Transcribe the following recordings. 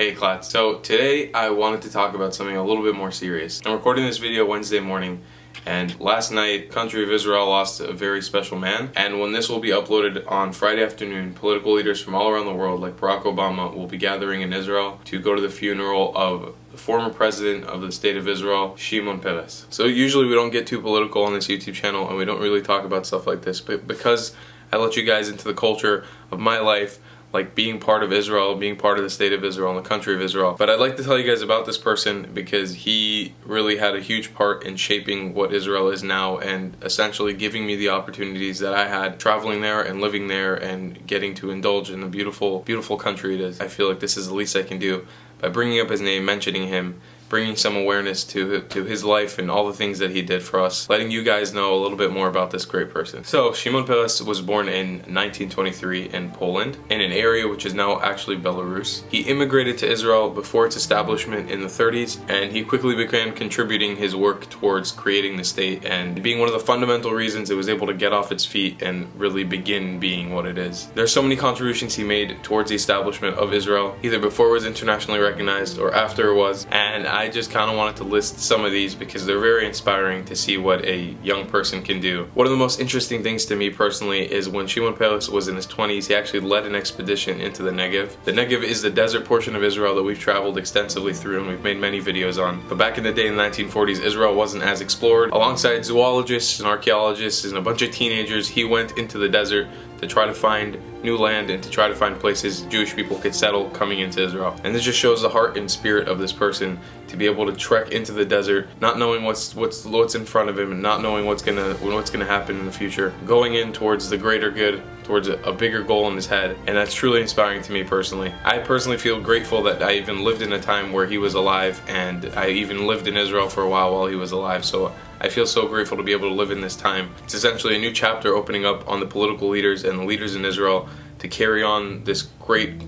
Hey CLATT. So today I wanted to talk about something a little bit more serious. I'm recording this video Wednesday morning, and last night, country of Israel lost a very special man. And when this will be uploaded on Friday afternoon, political leaders from all around the world, like Barack Obama, will be gathering in Israel to go to the funeral of the former president of the state of Israel, Shimon. So usually we don't get too political on this YouTube channel, and we don't really talk about stuff like this, but because I let you guys into the culture of my life, like being part of Israel, being part of the state of Israel and the country of Israel. But I'd like to tell you guys about this person because he really had a huge part in shaping what Israel is now and essentially giving me the opportunities that I had traveling there and living there and getting to indulge in the beautiful, beautiful country it is. I feel like this is the least I can do by bringing up his name, mentioning him, bringing some awareness to his life and all the things that he did for us, letting you guys know a little bit more about this great person. So Shimon was born in 1923 in Poland, in an area which is now actually Belarus. He immigrated to Israel before its establishment in the 30s, and he quickly began contributing his work towards creating the state and being one of the fundamental reasons it was able to get off its feet and really begin being what it is. There's so many contributions he made towards the establishment of Israel, either before it was internationally recognized or after it was, and I just kind of wanted to list some of these because they're very inspiring to see what a young person can do. One of the most interesting things to me personally is when Shimon was in his 20s, he actually led an expedition into the Negev. The Negev is the desert portion of Israel that we've traveled extensively through and we've made many videos on. But back in the day in the 1940s, Israel wasn't as explored. Alongside zoologists and archaeologists and a bunch of teenagers, he went into the desert to try to find new land and to try to find places Jewish people could settle coming into Israel. And this just shows the heart and spirit of this person to be able to trek into the desert, not knowing what's in front of him and not knowing what's gonna happen in the future, going in towards the greater good, towards a bigger goal in his head, and that's truly inspiring to me personally. I personally feel grateful that I even lived in a time where he was alive, and I even lived in Israel for a while he was alive, so I feel so grateful to be able to live in this time. It's essentially a new chapter opening up on the political leaders and the leaders in Israel to carry on this great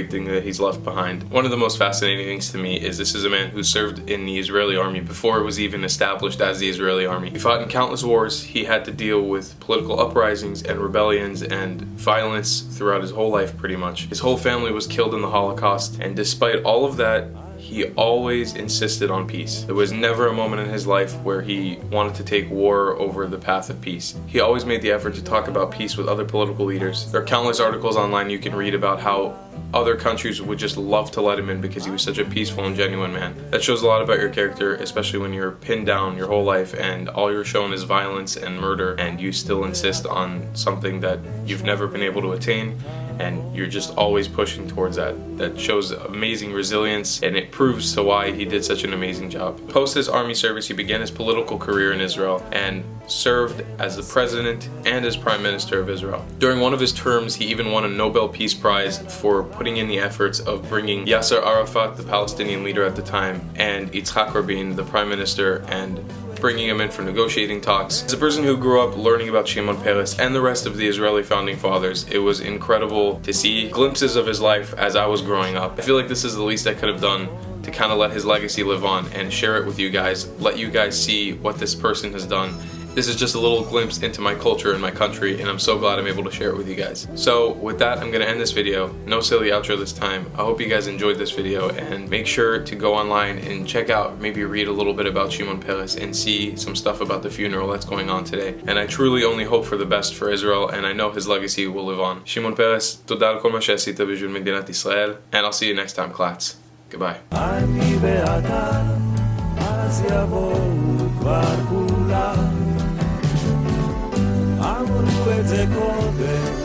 thing that he's left behind. One of the most fascinating things to me is this is a man who served in the Israeli army before it was even established as the Israeli army. He fought in countless wars. He had to deal with political uprisings and rebellions and violence throughout his whole life pretty much. His whole family was killed in the Holocaust, and despite all of that, he always insisted on peace. There was never a moment in his life where he wanted to take war over the path of peace. He always made the effort to talk about peace with other political leaders. There are countless articles online you can read about how other countries would just love to let him in because he was such a peaceful and genuine man. That shows a lot about your character, especially when you're pinned down your whole life and all you're shown is violence and murder, and you still insist on something that you've never been able to attain, and you're just always pushing towards that. That shows amazing resilience, and it proves to why he did such an amazing job. Post his army service, he began his political career in Israel and served as the president and as prime minister of Israel. During one of his terms, he even won a Nobel Peace Prize for putting in the efforts of bringing Yasser Arafat, the Palestinian leader at the time, and Yitzhak Rabin, the prime minister, and bringing him in for negotiating talks. As a person who grew up learning about Shimon and the rest of the Israeli founding fathers, it was incredible to see glimpses of his life as I was growing up. I feel like this is the least I could have done to kind of let his legacy live on and share it with you guys, let you guys see what this person has done. This is just a little glimpse into my culture and my country, and I'm so glad I'm able to share it with you guys. So with that, I'm gonna end this video. No silly outro this time. I hope you guys enjoyed this video, and make sure to go online and check out, maybe read a little bit about Shimon and see some stuff about the funeral that's going on today. And I truly only hope for the best for Israel, and I know his legacy will live on. Shimon Peres, תודה על כל מה שעשית בשביל מדינת ישראל, and I'll see you next time, CLATTs. Goodbye. אני ואתה, אז יבואו כבר כולם. אמרו את זה קודם